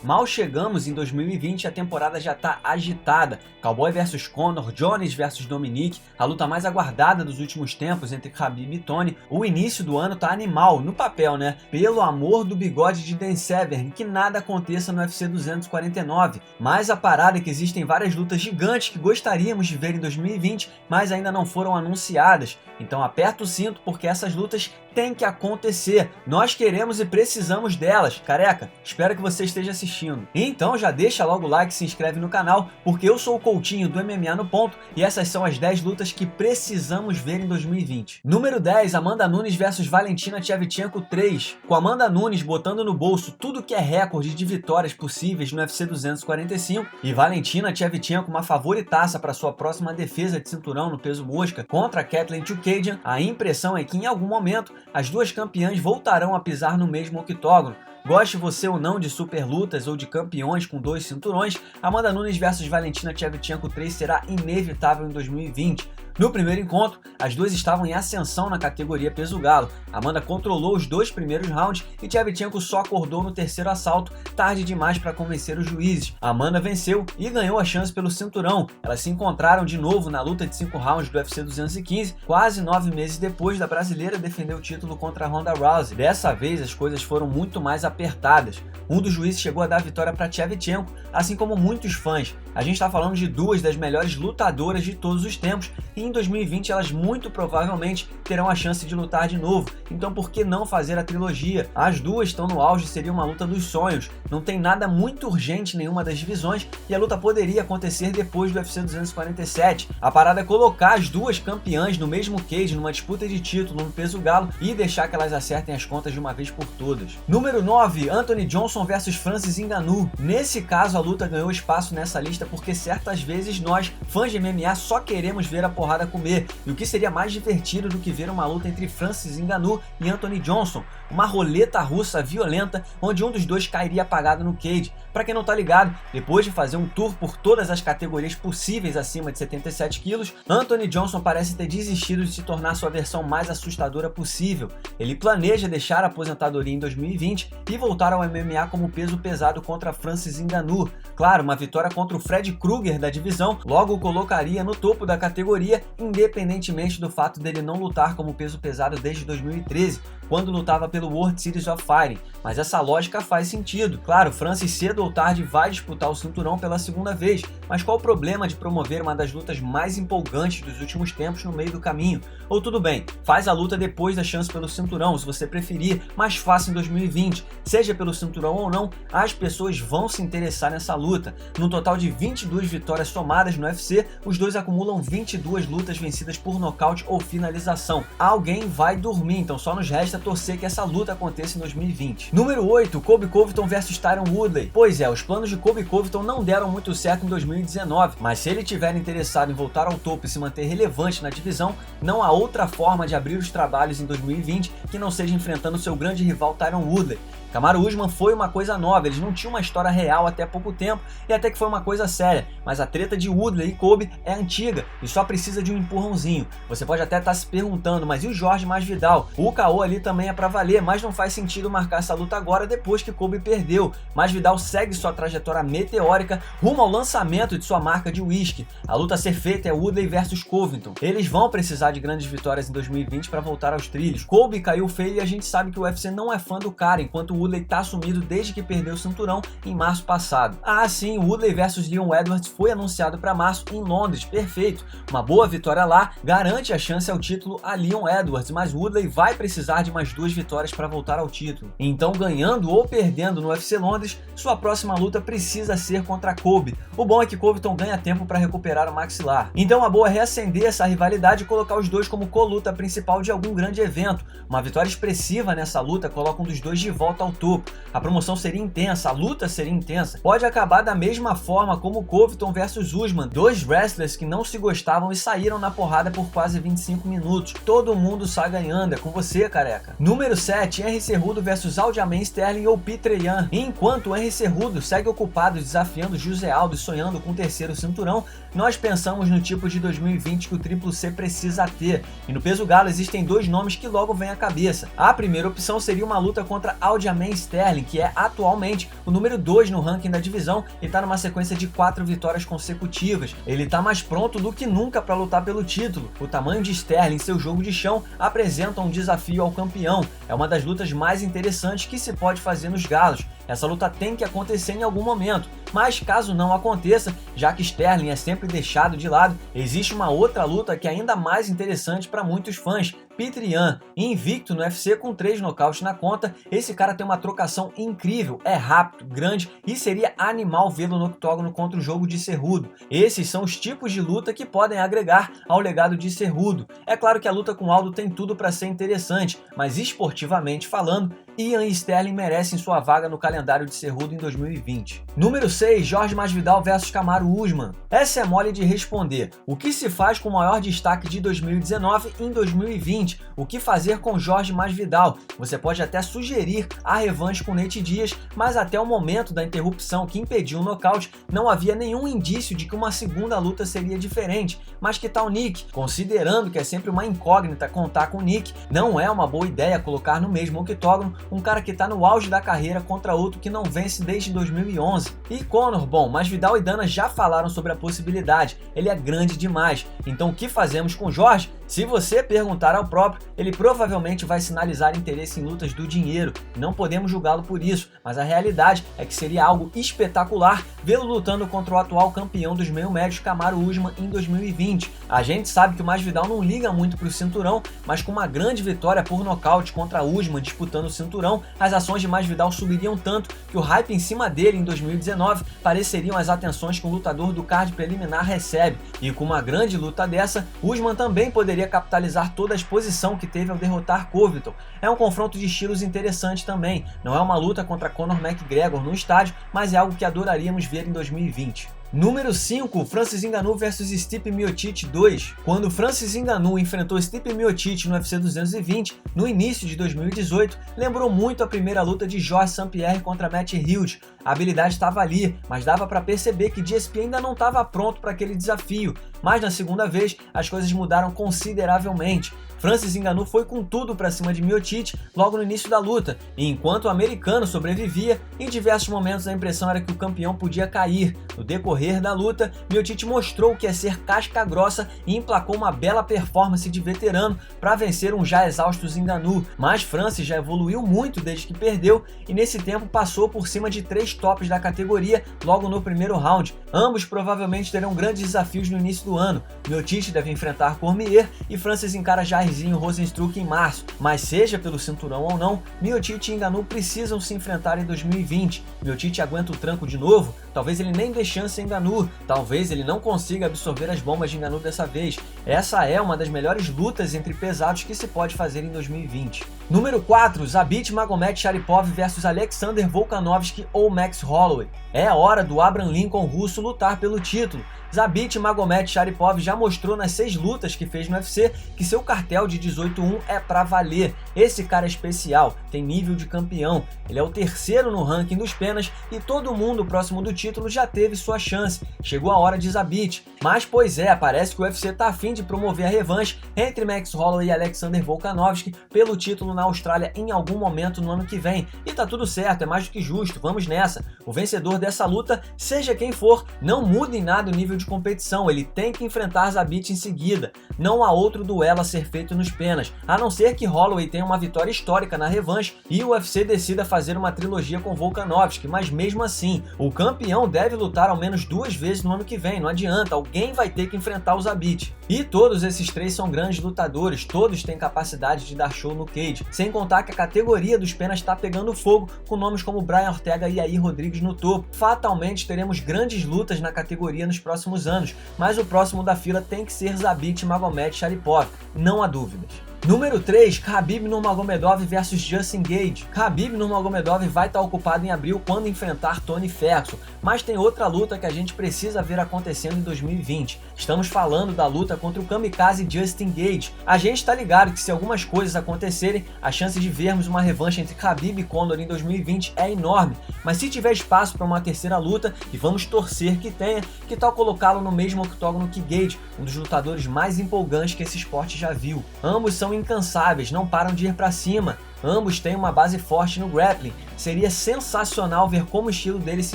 Mal chegamos em 2020 e a temporada já tá agitada. Cowboy vs Conor, Jones vs Dominic, a luta mais aguardada dos últimos tempos entre Khabib e Tony. O início do ano tá animal, no papel, né? Pelo amor do bigode de Dan Severn, que nada aconteça no UFC 249. Mas a parada é que existem várias lutas gigantes que gostaríamos de ver em 2020, mas ainda não foram anunciadas. Então aperta o cinto porque essas lutas têm que acontecer. Nós queremos e precisamos delas. Careca, espero que você esteja assistindo. Então já deixa logo o like e se inscreve no canal, porque eu sou o Coutinho do MMA no Ponto e essas são as 10 lutas que precisamos ver em 2020. Número 10, Amanda Nunes vs Valentina Shevchenko 3. Com Amanda Nunes botando no bolso tudo que é recorde de vitórias possíveis no UFC 245 e Valentina Shevchenko uma favoritaça para sua próxima defesa de cinturão no peso mosca contra Kathleen Chookagian, a impressão é que em algum momento as duas campeãs voltarão a pisar no mesmo octógono. Goste você ou não de super lutas ou de campeões com 2 cinturões, Amanda Nunes vs Valentina Shevchenko 3 será inevitável em 2020. No primeiro encontro, as duas estavam em ascensão na categoria peso galo. Amanda controlou os 2 primeiros rounds e Shevchenko só acordou no terceiro assalto, tarde demais para convencer os juízes. Amanda venceu e ganhou a chance pelo cinturão. Elas se encontraram de novo na luta de 5 rounds do UFC 215, quase 9 meses depois da brasileira defender o título contra Ronda Rousey. Dessa vez, as coisas foram muito mais apertadas. Um dos juízes chegou a dar a vitória para Shevchenko, assim como muitos fãs. A gente está falando de 2 das melhores lutadoras de todos os tempos e em 2020 elas muito provavelmente terão a chance de lutar de novo, então por que não fazer a trilogia? As duas estão no auge, seria uma luta dos sonhos, não tem nada muito urgente em nenhuma das divisões e a luta poderia acontecer depois do UFC 247. A parada é colocar as duas campeãs no mesmo cage numa disputa de título no peso galo e deixar que elas acertem as contas de uma vez por todas. Número 9, Anthony Johnson vs Francis Ngannou. Nesse caso a luta ganhou espaço nessa lista porque certas vezes nós, fãs de MMA, só queremos ver a porrada comer, e o que seria mais divertido do que ver uma luta entre Francis Ngannou e Anthony Johnson, uma roleta russa violenta onde um dos dois cairia apagado no cage. Pra quem não tá ligado, depois de fazer um tour por todas as categorias possíveis acima de 77 quilos, Anthony Johnson parece ter desistido de se tornar sua versão mais assustadora possível. Ele planeja deixar a aposentadoria em 2020 e voltar ao MMA como peso pesado contra Francis Ngannou. Claro, uma vitória contra o Fred Krueger da divisão logo o colocaria no topo da categoria, independentemente do fato dele não lutar como peso pesado desde 2013, quando lutava pelo World Series of Fighting, mas essa lógica faz sentido. Claro, Francis cedo ou tarde vai disputar o cinturão pela segunda vez, mas qual o problema de promover uma das lutas mais empolgantes dos últimos tempos no meio do caminho? Ou tudo bem, faz a luta depois da chance pelo cinturão, se você preferir, mas faça em 2020. Seja pelo cinturão ou não, as pessoas vão se interessar nessa luta. Num total de 22 vitórias somadas no UFC, os dois acumulam 22 lutas vencidas por nocaute ou finalização. Alguém vai dormir, então só nos resta torcer que essa luta aconteça em 2020. Número 8, Colby Covington vs Tyron Woodley. Pois é, os planos de Colby Covington não deram muito certo em 2019, mas se ele estiver interessado em voltar ao topo e se manter relevante na divisão, não há outra forma de abrir os trabalhos em 2020 que não seja enfrentando seu grande rival Tyron Woodley. Kamaru Usman foi uma coisa nova, eles não tinham uma história real até pouco tempo e até que foi uma coisa séria, mas a treta de Woodley e Colby é antiga e só precisa de um empurrãozinho. Você pode até estar se perguntando, mas e o Jorge Masvidal? O KO ali também é pra valer, mas não faz sentido marcar essa luta agora depois que Colby perdeu. Masvidal segue sua trajetória meteórica rumo ao lançamento de sua marca de whisky. A luta a ser feita é Woodley versus Covington. Eles vão precisar de grandes vitórias em 2020 para voltar aos trilhos. Colby caiu feio e a gente sabe que o UFC não é fã do cara, enquanto o Woodley tá assumido desde que perdeu o cinturão em março passado. Ah sim, o Woodley vs Leon Edwards foi anunciado para março em Londres, perfeito. Uma boa vitória lá garante a chance ao título a Leon Edwards, mas Woodley vai precisar de mais 2 vitórias para voltar ao título. Então, ganhando ou perdendo no UFC Londres, sua próxima luta precisa ser contra Colby. O bom é que Covington ganha tempo para recuperar o maxilar. Então a boa é reacender essa rivalidade e colocar os dois como co-luta principal de algum grande evento. Uma vitória expressiva nessa luta coloca um dos dois de volta ao topo. A promoção seria intensa, a luta seria intensa. Pode acabar da mesma forma como Covington versus Usman, 2 wrestlers que não se gostavam e saíram saíram na porrada por quase 25 minutos. Todo mundo sai ganhando, é com você, careca. Número 7, Henry Cejudo versus Aljamain Sterling ou Petr Yan. Enquanto o Henry Cejudo segue ocupado desafiando José Aldo e sonhando com o terceiro cinturão, nós pensamos no tipo de 2020 que o Triplo C precisa ter. E no peso galo existem dois nomes que logo vêm à cabeça. A primeira opção seria uma luta contra Aljamain Sterling, que é atualmente o número 2 no ranking da divisão e está numa sequência de 4 vitórias consecutivas. Ele está mais pronto do que nunca para lutar pelo título. O tamanho de Sterling e seu jogo de chão apresentam um desafio ao campeão. É uma das lutas mais interessantes que se pode fazer nos galos. Essa luta tem que acontecer em algum momento, mas caso não aconteça, já que Sterling é sempre deixado de lado, existe uma outra luta que é ainda mais interessante para muitos fãs. Petr Yan, invicto no UFC com 3 nocautes na conta, esse cara tem uma trocação incrível, é rápido, grande e seria animal vê-lo no octógono contra o jogo de Cejudo. Esses são os tipos de luta que podem agregar ao legado de Cejudo. É claro que a luta com Aldo tem tudo para ser interessante, mas esportivamente falando, Yan e Sterling merecem sua vaga no calendário de Cejudo em 2020. Número 6, Jorge Masvidal versus Kamaru Usman. Essa é mole de responder. O que se faz com o maior destaque de 2019 em 2020? O que fazer com Jorge Masvidal? Você pode até sugerir a revanche com Nate Diaz, mas até o momento da interrupção que impediu o nocaute, não havia nenhum indício de que uma segunda luta seria diferente. Mas que tal Nick? Considerando que é sempre uma incógnita contar com Nick, não é uma boa ideia colocar no mesmo octógono um cara que está no auge da carreira contra outro que não vence desde 2011. E Conor, bom, Masvidal e Dana já falaram sobre a possibilidade, ele é grande demais. Então o que fazemos com Jorge? Se você perguntar ao próprio, ele provavelmente vai sinalizar interesse em lutas do dinheiro. Não podemos julgá-lo por isso, mas a realidade é que seria algo espetacular vê-lo lutando contra o atual campeão dos meio-médios Kamaru Usman em 2020. A gente sabe que o Masvidal não liga muito para o cinturão, mas com uma grande vitória por nocaute contra Usman disputando o cinturão, as ações de Masvidal subiriam tanto que o hype em cima dele em 2019 pareceriam as atenções que um lutador do card preliminar recebe. E com uma grande luta dessa, Usman também poderia capitalizar toda a exposição que teve ao derrotar Covington. É um confronto de estilos interessante também. Não é uma luta contra Conor McGregor no estádio, mas é algo que adoraríamos ver em 2020. Número 5, Francis Ngannou vs Stipe Miocic 2. Quando Francis Ngannou enfrentou Stipe Miocic no UFC 220, no início de 2018, lembrou muito a primeira luta de Georges St-Pierre contra Matt Hughes. A habilidade estava ali, mas dava para perceber que GSP ainda não estava pronto para aquele desafio. Mas na segunda vez, as coisas mudaram consideravelmente. Francis Ngannou foi com tudo para cima de Miocic logo no início da luta, e enquanto o americano sobrevivia, em diversos momentos a impressão era que o campeão podia cair. No decorrer da luta, Miocic mostrou o que é ser casca grossa e emplacou uma bela performance de veterano para vencer um já exausto Ngannou. Mas Francis já evoluiu muito desde que perdeu e nesse tempo passou por cima de 3 tops da categoria logo no primeiro round. Ambos provavelmente terão grandes desafios no início do ano. Miocic deve enfrentar Cormier e Francis encara Jairzinho Rozenstruik em março, mas seja pelo cinturão ou não, Miocic e Ngannou precisam se enfrentar em 2020. Miocic aguenta o tranco de novo? Talvez ele nem dê chance em Ngannou, talvez ele não consiga absorver as bombas de Ngannou dessa vez. Essa é uma das melhores lutas entre pesados que se pode fazer em 2020. Número 4, Zabit Magomedsharipov vs Alexander Volkanovski ou Max Holloway. É a hora do Abraham Lincoln russo lutar pelo título. Zabit Magomedsharipov já mostrou nas 6 lutas que fez no UFC que seu cartel de 18-1 é pra valer. Esse cara é especial, tem nível de campeão, ele é o terceiro no ranking dos penas e todo mundo próximo do título já teve sua chance. Chegou a hora de Zabit. Mas pois é, parece que o UFC tá afim de promover a revanche entre Max Holloway e Alexander Volkanovski pelo título na Austrália em algum momento no ano que vem. E tá tudo certo, é mais do que justo, vamos nessa. O vencedor dessa luta, seja quem for, não muda em nada o nível de competição, ele tem que enfrentar Zabit em seguida. Não há outro duelo a ser feito nos penas, a não ser que Holloway tenha uma vitória histórica na revanche e o UFC decida fazer uma trilogia com Volkanovski, mas mesmo assim, o campeão deve lutar ao menos 2 vezes no ano que vem, não adianta, alguém vai ter que enfrentar o Zabit. E todos esses 3 são grandes lutadores, todos têm capacidade de dar show no cage, sem contar que a categoria dos penas está pegando fogo, com nomes como Brian Ortega e Yair Rodrigues no topo. Fatalmente teremos grandes lutas na categoria nos próximos anos, mas o próximo da fila tem que ser Zabit Magomedsharipov, não há dúvidas. Número 3, Khabib Nurmagomedov vs Justin Gaethje. Khabib Nurmagomedov vai estar ocupado em abril quando enfrentar Tony Ferguson, mas tem outra luta que a gente precisa ver acontecendo em 2020. Estamos falando da luta contra o kamikaze Justin Gaethje. A gente está ligado que se algumas coisas acontecerem, a chance de vermos uma revanche entre Khabib e Conor em 2020 é enorme, mas se tiver espaço para uma terceira luta, e vamos torcer que tenha, que tal colocá-lo no mesmo octógono que Gaethje, um dos lutadores mais empolgantes que esse esporte já viu. Ambos são incansáveis, não param de ir para cima. Ambos têm uma base forte no grappling. Seria sensacional ver como o estilo deles se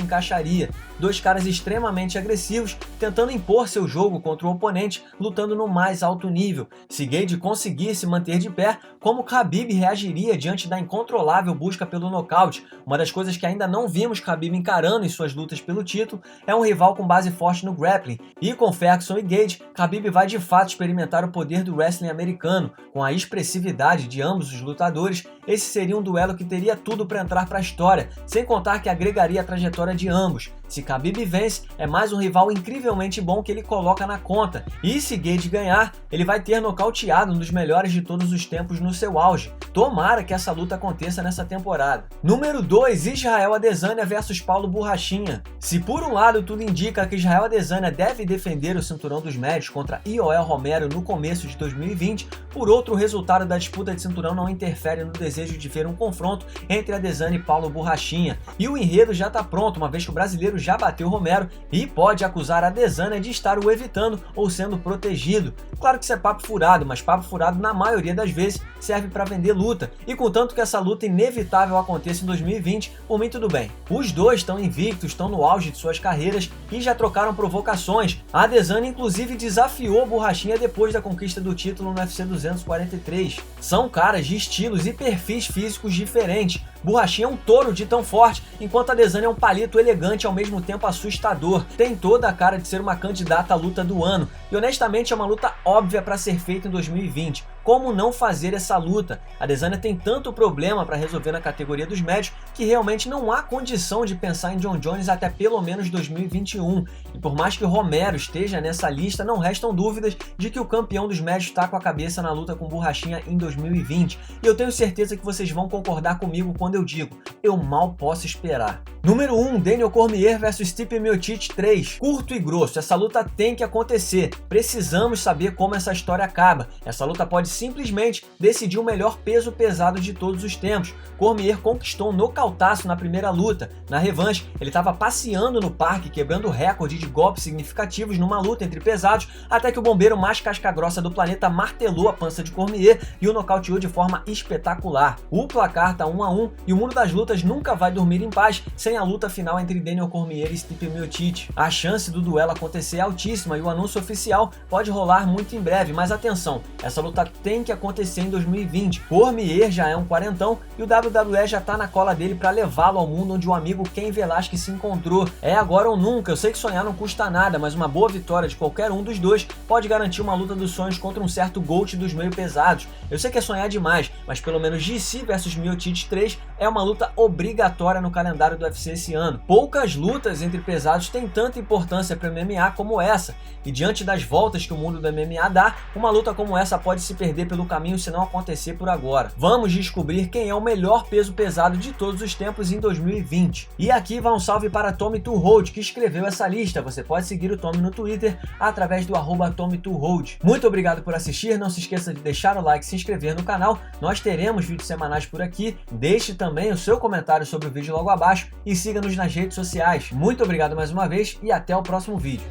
encaixaria. Dois caras extremamente agressivos, tentando impor seu jogo contra o oponente, lutando no mais alto nível. Se Gaethje conseguir se manter de pé, como Khabib reagiria diante da incontrolável busca pelo nocaute? Uma das coisas que ainda não vimos Khabib encarando em suas lutas pelo título é um rival com base forte no grappling. E com Ferguson e Gaethje, Khabib vai de fato experimentar o poder do wrestling americano. Com a expressividade de ambos os lutadores, esse seria um duelo que teria tudo para entrar para a história, sem contar que agregaria a trajetória de ambos. Se Khabib vence, é mais um rival incrivelmente bom que ele coloca na conta. E se Gaethje ganhar, ele vai ter nocauteado um dos melhores de todos os tempos no seu auge. Tomara que essa luta aconteça nessa temporada. Número 2, Israel Adesanya vs Paulo Borrachinha. Se por um lado tudo indica que Israel Adesanya deve defender o cinturão dos médios contra Yoel Romero no começo de 2020, por outro, o resultado da disputa de cinturão não interfere no desejo de ver um confronto entre Adesanya e Paulo Borrachinha. E o enredo já está pronto, uma vez que o brasileiro já bateu Romero e pode acusar Adesanya de estar o evitando ou sendo protegido. Claro que isso é papo furado, mas papo furado na maioria das vezes serve para vender luta, e contanto que essa luta inevitável aconteça em 2020, por mim tudo bem. Os dois estão invictos, estão no auge de suas carreiras e já trocaram provocações. A Adesanya inclusive desafiou Borrachinha depois da conquista do título no UFC 243. São caras de estilos e perfis físicos diferentes. Borrachinha é um touro de tão forte, enquanto Adesanya é um palito elegante e ao mesmo tempo assustador. Tem toda a cara de ser uma candidata à luta do ano, e honestamente é uma luta óbvia para ser feita em 2020. Como não fazer essa luta? Adesanya tem tanto problema para resolver na categoria dos médios que realmente não há condição de pensar em Jon Jones até pelo menos 2021. E por mais que Romero esteja nessa lista, não restam dúvidas de que o campeão dos médios está com a cabeça na luta com Borrachinha em 2020. E eu tenho certeza que vocês vão concordar comigo quando eu digo, eu mal posso esperar. Número 1, Daniel Cormier vs Stipe Miocic 3. Curto e grosso, essa luta tem que acontecer. Precisamos saber como essa história acaba. Essa luta pode simplesmente decidir o melhor peso pesado de todos os tempos. Cormier conquistou um nocautaço na primeira luta. Na revanche, ele estava passeando no parque, quebrando o recorde de golpes significativos numa luta entre pesados, até que o bombeiro mais casca-grossa do planeta martelou a pança de Cormier e o nocauteou de forma espetacular. O placar tá 1-1 e o mundo das lutas nunca vai dormir em paz sem a luta final entre Daniel Cormier e Stipe Miocic. A chance do duelo acontecer é altíssima e o anúncio oficial pode rolar muito em breve, mas atenção, essa luta tem que acontecer em 2020. Cormier já é um quarentão e o WWE já tá na cola dele para levá-lo ao mundo onde o amigo Cain Velasquez se encontrou. É agora ou nunca, eu sei que sonhar não custa nada, mas uma boa vitória de qualquer um dos dois pode garantir uma luta dos sonhos contra um certo GOAT dos meio pesados. Eu sei que é sonhar demais, mas pelo menos GC vs Miocic 3 é uma luta obrigatória no calendário do UFC esse ano. Poucas lutas entre pesados têm tanta importância para o MMA como essa, e diante das voltas que o mundo do MMA dá, uma luta como essa pode se perder pelo caminho se não acontecer por agora. Vamos descobrir quem é o melhor peso pesado de todos os tempos em 2020. E aqui vai um salve para Tommy Two Hold, que escreveu essa lista. Você pode seguir o Tommy no Twitter através do @TommyTwoHold. Muito obrigado por assistir, não se esqueça de deixar o like e se inscrever no canal. Nós teremos vídeos semanais por aqui. Deixe também o seu comentário sobre o vídeo logo abaixo e siga-nos nas redes sociais. Muito obrigado mais uma vez e até o próximo vídeo.